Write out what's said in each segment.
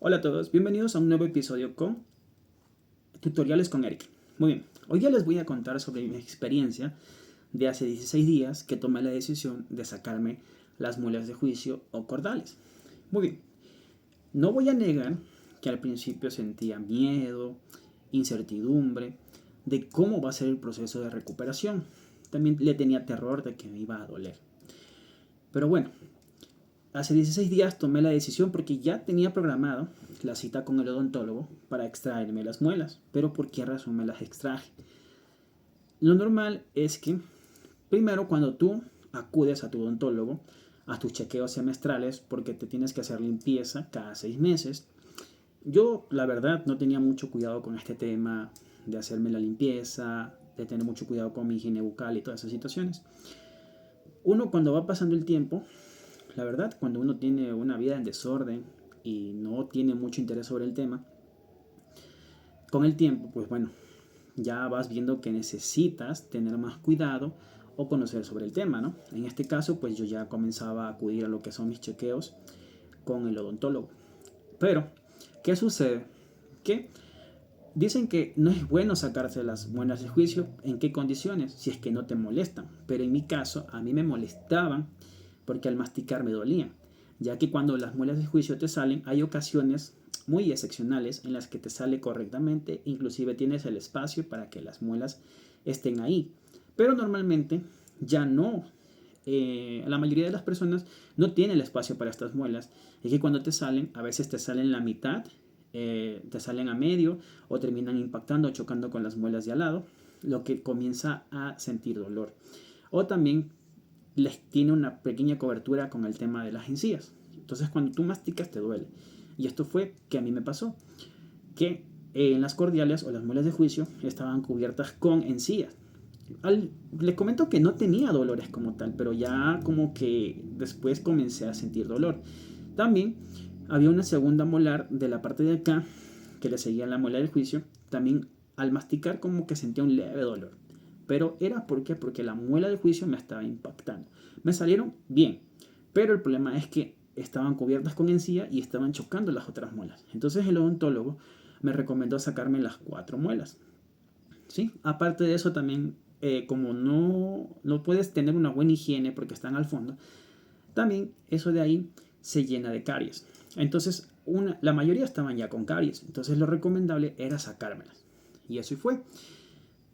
Hola a todos, bienvenidos a un nuevo episodio con Tutoriales con Eric. Muy bien, hoy ya les voy a contar sobre mi experiencia de hace 16 días que tomé la decisión de sacarme las muelas de juicio o cordales. Muy bien, no voy a negar que al principio sentía miedo, incertidumbre de cómo va a ser el proceso de recuperación. También le tenía terror de que me iba a doler. Pero bueno, hace 16 días tomé la decisión porque ya tenía programado la cita con el odontólogo para extraerme las muelas. Pero ¿por qué razón me las extraje? Lo normal es que primero cuando tú acudes a tu odontólogo, a tus chequeos semestrales, porque te tienes que hacer limpieza cada 6 meses. Yo, la verdad, no tenía mucho cuidado con este tema de hacerme la limpieza, de tener mucho cuidado con mi higiene bucal y todas esas situaciones. Uno cuando va pasando el tiempo, la verdad, cuando uno tiene una vida en desorden y no tiene mucho interés sobre el tema, con el tiempo, pues bueno, ya vas viendo que necesitas tener más cuidado o conocer sobre el tema, ¿no? En este caso, pues yo ya comenzaba a acudir a lo que son mis chequeos con el odontólogo. Pero, ¿qué sucede? Que dicen que no es bueno sacarse las muelas de juicio. ¿En qué condiciones? Si es que no te molestan. Pero en mi caso, a mí me molestaban porque al masticar me dolían, ya que cuando las muelas de juicio te salen, hay ocasiones muy excepcionales en las que te sale correctamente, inclusive tienes el espacio para que las muelas estén ahí. Pero normalmente ya no. La mayoría de las personas no tiene el espacio para estas muelas. Es que cuando te salen, a veces te salen la mitad, te salen a medio o terminan impactando o chocando con las muelas de al lado, lo que comienza a sentir dolor. O también les tiene una pequeña cobertura con el tema de las encías. Entonces cuando tú masticas te duele. Y esto fue que a mí me pasó, que en las cordiales o las muelas de juicio estaban cubiertas con encías. Les comento que no tenía dolores como tal, pero ya como que después comencé a sentir dolor. También había una segunda molar de la parte de acá que le seguía la muela del juicio. También al masticar como que sentía un leve dolor. Pero era porque la muela del juicio me estaba impactando. Me salieron bien, pero el problema es que estaban cubiertas con encía y estaban chocando las otras muelas. Entonces el odontólogo me recomendó sacarme las 4 muelas. ¿Sí? Aparte de eso también, como no puedes tener una buena higiene porque están al fondo, también eso de ahí se llena de caries. Entonces la mayoría estaban ya con caries. Entonces lo recomendable era sacármelas. Y eso fue.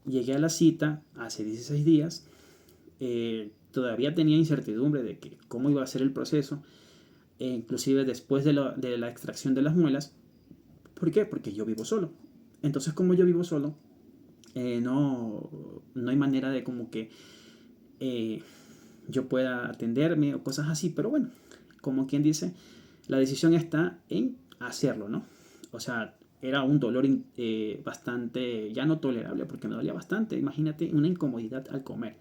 Llegué a la cita hace 16 días. Todavía tenía incertidumbre de que cómo iba a ser el proceso. Inclusive después de la extracción de las muelas. ¿Por qué? Porque yo vivo solo. Entonces como yo vivo solo, no hay manera de como que eh, yo pueda atenderme o cosas así. Pero bueno, como quien dice, la decisión está en hacerlo, ¿no? O sea, era un dolor bastante, ya no tolerable porque me dolía bastante. Imagínate una incomodidad al comer.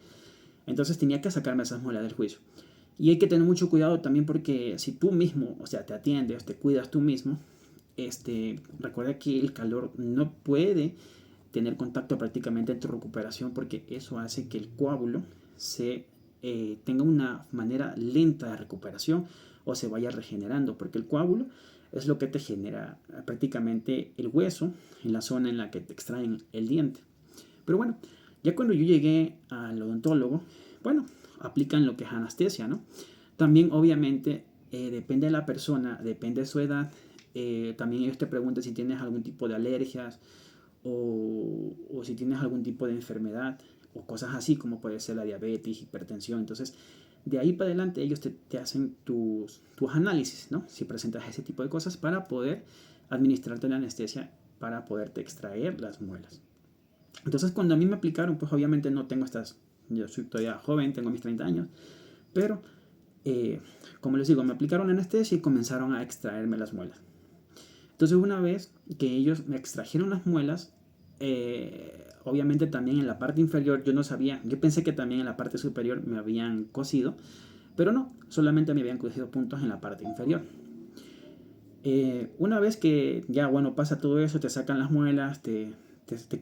Entonces tenía que sacarme esas muelas del juicio. Y hay que tener mucho cuidado también porque si tú mismo, o sea, te atiendes, te cuidas tú mismo, recuerda que el calor no puede tener contacto prácticamente en tu recuperación porque eso hace que el coágulo tenga una manera lenta de recuperación o se vaya regenerando, porque el coágulo es lo que te genera prácticamente el hueso en la zona en la que te extraen el diente. Pero bueno, ya cuando yo llegué al odontólogo, bueno, aplican lo que es anestesia, ¿no? También obviamente depende de la persona, depende de su edad. También ellos te preguntan si tienes algún tipo de alergias o si tienes algún tipo de enfermedad o cosas así como puede ser la diabetes, hipertensión. Entonces, de ahí para adelante ellos te hacen tus análisis, ¿no? Si presentas ese tipo de cosas para poder administrarte la anestesia para poderte extraer las muelas. Entonces, cuando a mí me aplicaron, pues obviamente no tengo yo soy todavía joven, tengo mis 30 años, pero como les digo, me aplicaron anestesia y comenzaron a extraerme las muelas. Entonces una vez que ellos me extrajeron las muelas, obviamente también en la parte inferior yo no sabía, yo pensé que también en la parte superior me habían cosido, pero no, solamente me habían cosido puntos en la parte inferior. Una vez que ya, bueno, pasa todo eso, te sacan las muelas, te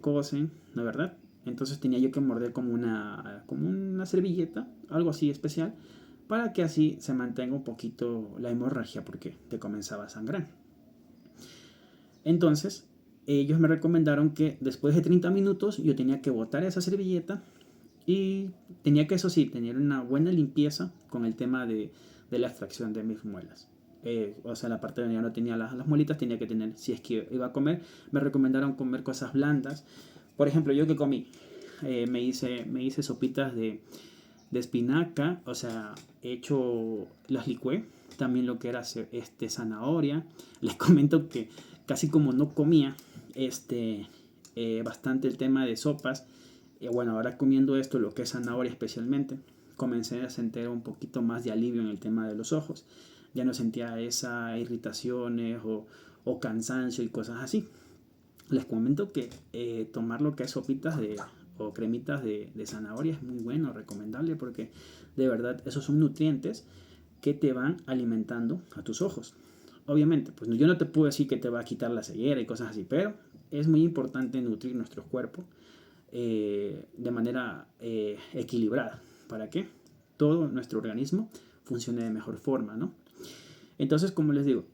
cosen, ¿no es verdad? Entonces tenía yo que morder como una servilleta, algo así especial, para que así se mantenga un poquito la hemorragia porque te comenzaba a sangrar. Entonces, ellos me recomendaron que después de 30 minutos yo tenía que botar esa servilleta y tenía que, eso sí, tener una buena limpieza con el tema de la extracción de mis muelas. O sea, la parte donde ya no tenía las muelitas, tenía que tener, si es que iba a comer, me recomendaron comer cosas blandas. Por ejemplo, yo que comí, me hice sopitas de espinaca, o sea, he hecho, las licué, también lo que era zanahoria. Les comento que casi como no comía bastante el tema de sopas, bueno, ahora comiendo esto, lo que es zanahoria especialmente, comencé a sentir un poquito más de alivio en el tema de los ojos. Ya no sentía esas irritaciones o cansancio y cosas así. Les comento que tomar lo que es sopitas o cremitas de zanahoria es muy bueno, recomendable, porque de verdad esos son nutrientes que te van alimentando a tus ojos. Obviamente, pues yo no te puedo decir que te va a quitar la ceguera y cosas así, pero es muy importante nutrir nuestro cuerpo de manera equilibrada. ¿Para qué? Todo nuestro organismo funcione de mejor forma, ¿no? Entonces, como les digo,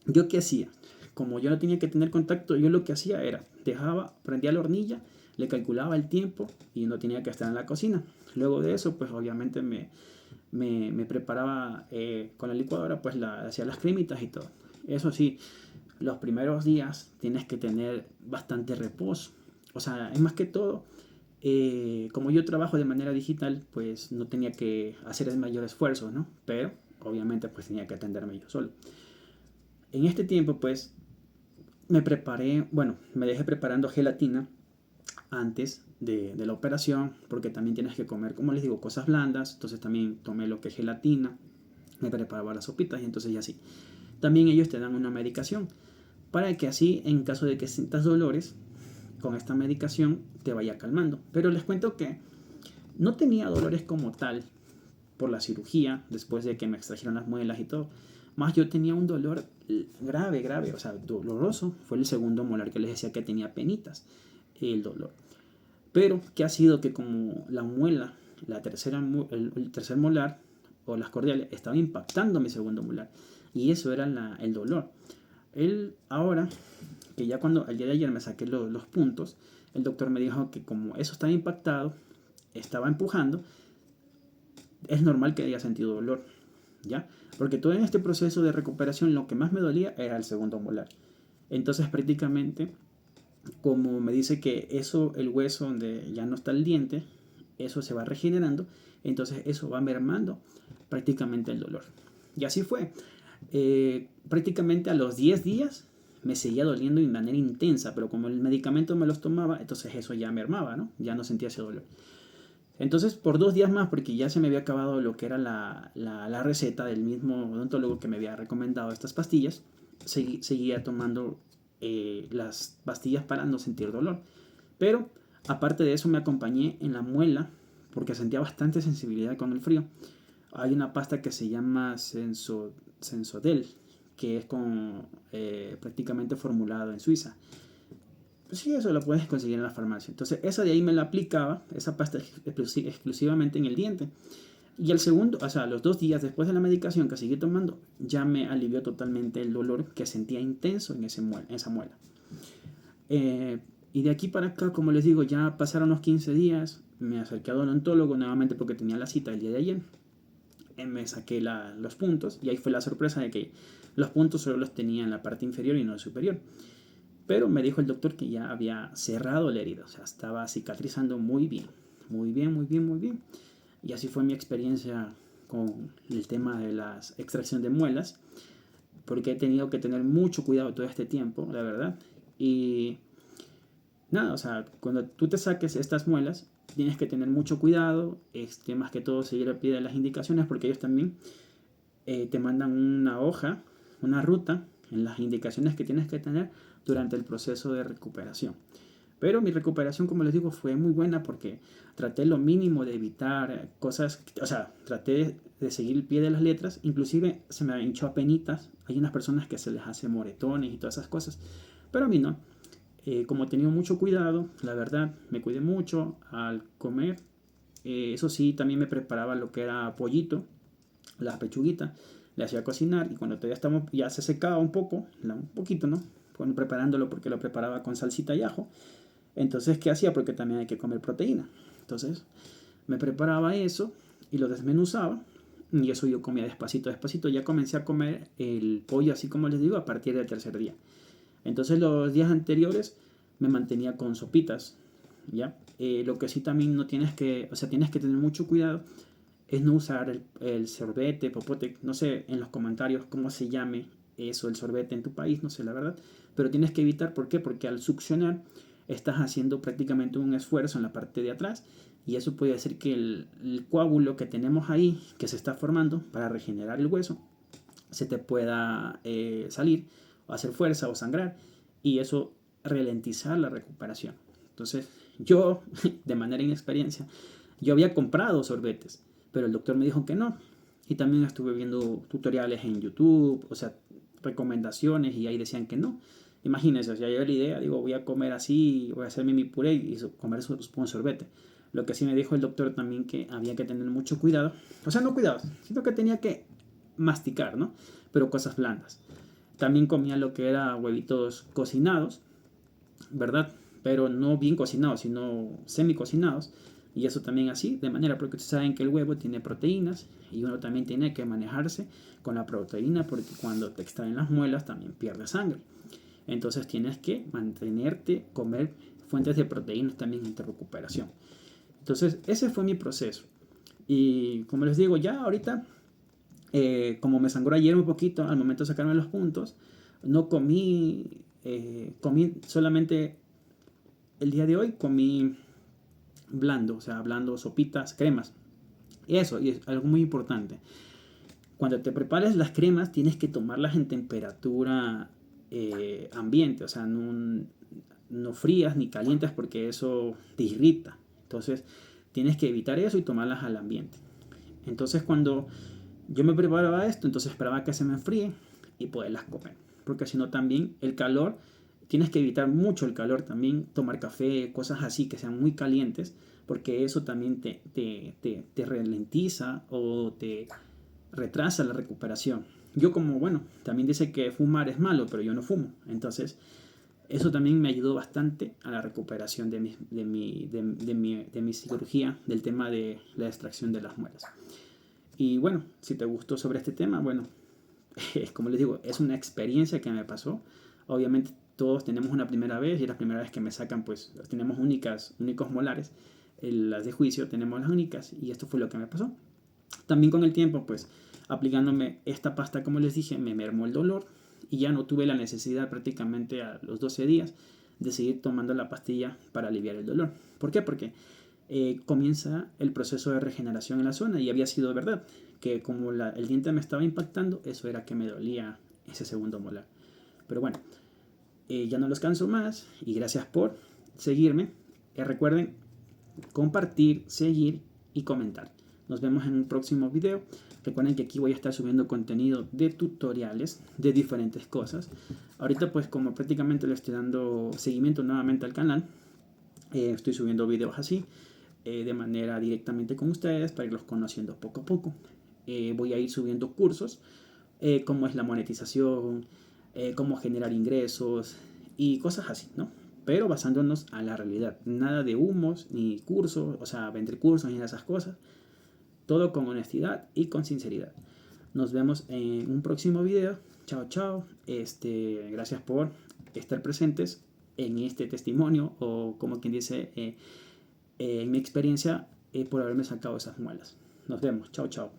¿yo qué hacía? Como yo no tenía que tener contacto, yo lo que hacía era, prendía la hornilla, le calculaba el tiempo y no tenía que estar en la cocina. Luego de eso, pues obviamente me preparaba con la licuadora, pues hacía las cremitas y todo. Eso sí, los primeros días tienes que tener bastante reposo. O sea, es más que todo, como yo trabajo de manera digital, pues no tenía que hacer el mayor esfuerzo, ¿no? Pero obviamente pues tenía que atenderme yo solo. En este tiempo pues me dejé preparando gelatina antes de la operación, porque también tienes que comer, como les digo, cosas blandas. Entonces también tomé lo que es gelatina, me preparaba las sopitas y entonces ya así. También ellos te dan una medicación para que así, en caso de que sientas dolores, con esta medicación te vaya calmando. Pero les cuento que no tenía dolores como tal por la cirugía, después de que me extrajeron las muelas y todo. Más yo tenía un dolor grave, o sea, doloroso. Fue el segundo molar que les decía que tenía penitas, el dolor. Pero que ha sido que como la muela, el tercer molar o las cordiales estaba impactando mi segundo molar. Y eso era el dolor. Él ahora, que ya cuando el día de ayer me saqué los puntos, el doctor me dijo que como eso estaba impactado, estaba empujando, es normal que haya sentido dolor, ¿ya? Porque todo en este proceso de recuperación lo que más me dolía era el segundo molar. Entonces prácticamente, como me dice que eso, el hueso donde ya no está el diente, eso se va regenerando, entonces eso va mermando prácticamente el dolor. Y así fue. Prácticamente a los 10 días me seguía doliendo de manera intensa, pero como el medicamento me los tomaba, entonces eso ya mermaba, ¿no? Ya no sentía ese dolor. Entonces, por 2 días más, porque ya se me había acabado lo que era la receta del mismo odontólogo que me había recomendado estas pastillas, seguía tomando las pastillas para no sentir dolor. Pero, aparte de eso, me acompañé en la muela, porque sentía bastante sensibilidad con el frío. Hay una pasta que se llama Sensodel, que es prácticamente formulado en Suiza. Sí, eso lo puedes conseguir en la farmacia. Entonces, esa de ahí me la aplicaba, esa pasta exclusivamente en el diente. Y el segundo, o sea, los 2 días después de la medicación que seguí tomando, ya me alivió totalmente el dolor que sentía intenso en esa muela. Y de aquí para acá, como les digo, ya pasaron los 15 días, me acerqué al odontólogo nuevamente porque tenía la cita el día de ayer. Me saqué los puntos y ahí fue la sorpresa de que los puntos solo los tenía en la parte inferior y no en la superior. Pero me dijo el doctor que ya había cerrado la herida, o sea, estaba cicatrizando muy bien, muy bien, muy bien, muy bien. Y así fue mi experiencia con el tema de la extracción de muelas, porque he tenido que tener mucho cuidado todo este tiempo, la verdad. Y nada, o sea, cuando tú te saques estas muelas, tienes que tener mucho cuidado, más que todo seguir al pie de las indicaciones, porque ellos también te mandan una hoja, una ruta en las indicaciones que tienes que tener durante el proceso de recuperación. Pero mi recuperación, como les digo, fue muy buena porque traté lo mínimo de evitar cosas, o sea, traté de seguir el pie de las letras, inclusive se me hinchó a penitas, hay unas personas que se les hace moretones y todas esas cosas, pero a mí no. Como he tenido mucho cuidado, la verdad, me cuidé mucho al comer. Eso sí, también me preparaba lo que era pollito, las pechuguitas, le hacía cocinar y cuando todavía ya se secaba un poco, un poquito, ¿no? cuando preparándolo, porque lo preparaba con salsita y ajo. Entonces, ¿qué hacía? Porque también hay que comer proteína. Entonces, me preparaba eso y lo desmenuzaba. Y eso yo comía despacito, despacito. Ya comencé a comer el pollo, así como les digo, a partir del tercer día. Entonces, los días anteriores me mantenía con sopitas, ¿ya? Lo que sí también no tienes que, o sea, tienes que tener mucho cuidado es no usar el sorbete, popote, no sé en los comentarios cómo se llame eso, el sorbete en tu país, no sé la verdad, pero tienes que evitar, ¿por qué? Porque al succionar estás haciendo prácticamente un esfuerzo en la parte de atrás y eso puede hacer que el coágulo que tenemos ahí, que se está formando para regenerar el hueso, se te pueda salir o hacer fuerza o sangrar y eso ralentizar la recuperación. Entonces yo, de manera inexperiencia, yo había comprado sorbetes, pero el doctor me dijo que no. Y también estuve viendo tutoriales en YouTube, o sea, recomendaciones y ahí decían que no. Imagínense, o sea, yo la idea, digo, voy a comer así, voy a hacerme mi puré y comer un sorbete. Lo que sí me dijo el doctor también que había que tener mucho cuidado. O sea, no cuidado, siento que tenía que masticar, ¿no? Pero cosas blandas. También comía lo que era huevitos cocinados, ¿verdad? Pero no bien cocinados, sino semi cocinados. Y eso también así, de manera, porque ustedes saben que el huevo tiene proteínas y uno también tiene que manejarse con la proteína porque cuando te extraen las muelas también pierdes sangre. Entonces tienes que mantenerte, comer fuentes de proteínas también en tu recuperación. Entonces ese fue mi proceso. Y como les digo, ya ahorita, como me sangró ayer un poquito al momento de sacarme los puntos, no comí, comí solamente el día de hoy, comí blando, o sea, blando, sopitas, cremas. Y eso, y es algo muy importante. Cuando te prepares las cremas, tienes que tomarlas en temperatura ambiente, o sea, no frías ni calientes porque eso te irrita. Entonces, tienes que evitar eso y tomarlas al ambiente. Entonces, cuando yo me preparaba esto, entonces esperaba que se me enfríe y poderlas comer. Porque si no, también el calor, tienes que evitar mucho el calor también, tomar café, cosas así que sean muy calientes, porque eso también te ralentiza o te retrasa la recuperación. Yo como, bueno, también dice que fumar es malo, pero yo no fumo. Entonces, eso también me ayudó bastante a la recuperación de mi cirugía, del tema de la extracción de las muelas. Y bueno, si te gustó sobre este tema, bueno, como les digo, es una experiencia que me pasó. Obviamente todos tenemos una primera vez y es la primera vez que me sacan, pues tenemos únicos molares. Las de juicio tenemos las únicas y esto fue lo que me pasó. También con el tiempo, pues aplicándome esta pasta, como les dije, me mermó el dolor y ya no tuve la necesidad prácticamente a los 12 días de seguir tomando la pastilla para aliviar el dolor. ¿Por qué? Porque comienza el proceso de regeneración en la zona y había sido verdad que como el diente me estaba impactando, eso era que me dolía ese segundo molar. Pero bueno, ya no los canso más y gracias por seguirme. Recuerden compartir, seguir y comentar. Nos vemos en un próximo video. Recuerden que aquí voy a estar subiendo contenido de tutoriales de diferentes cosas. Ahorita pues como prácticamente le estoy dando seguimiento nuevamente al canal, estoy subiendo videos así, de manera directamente con ustedes para irlos conociendo poco a poco. Voy a ir subiendo cursos, cómo es la monetización, cómo generar ingresos y cosas así, ¿no? Pero basándonos a la realidad. Nada de humos ni cursos, o sea, vender cursos ni esas cosas. Todo con honestidad y con sinceridad. Nos vemos en un próximo video. Chao, chao. Gracias por estar presentes en este testimonio o como quien dice, en mi experiencia por haberme sacado esas muelas. Nos vemos. Chao, chao.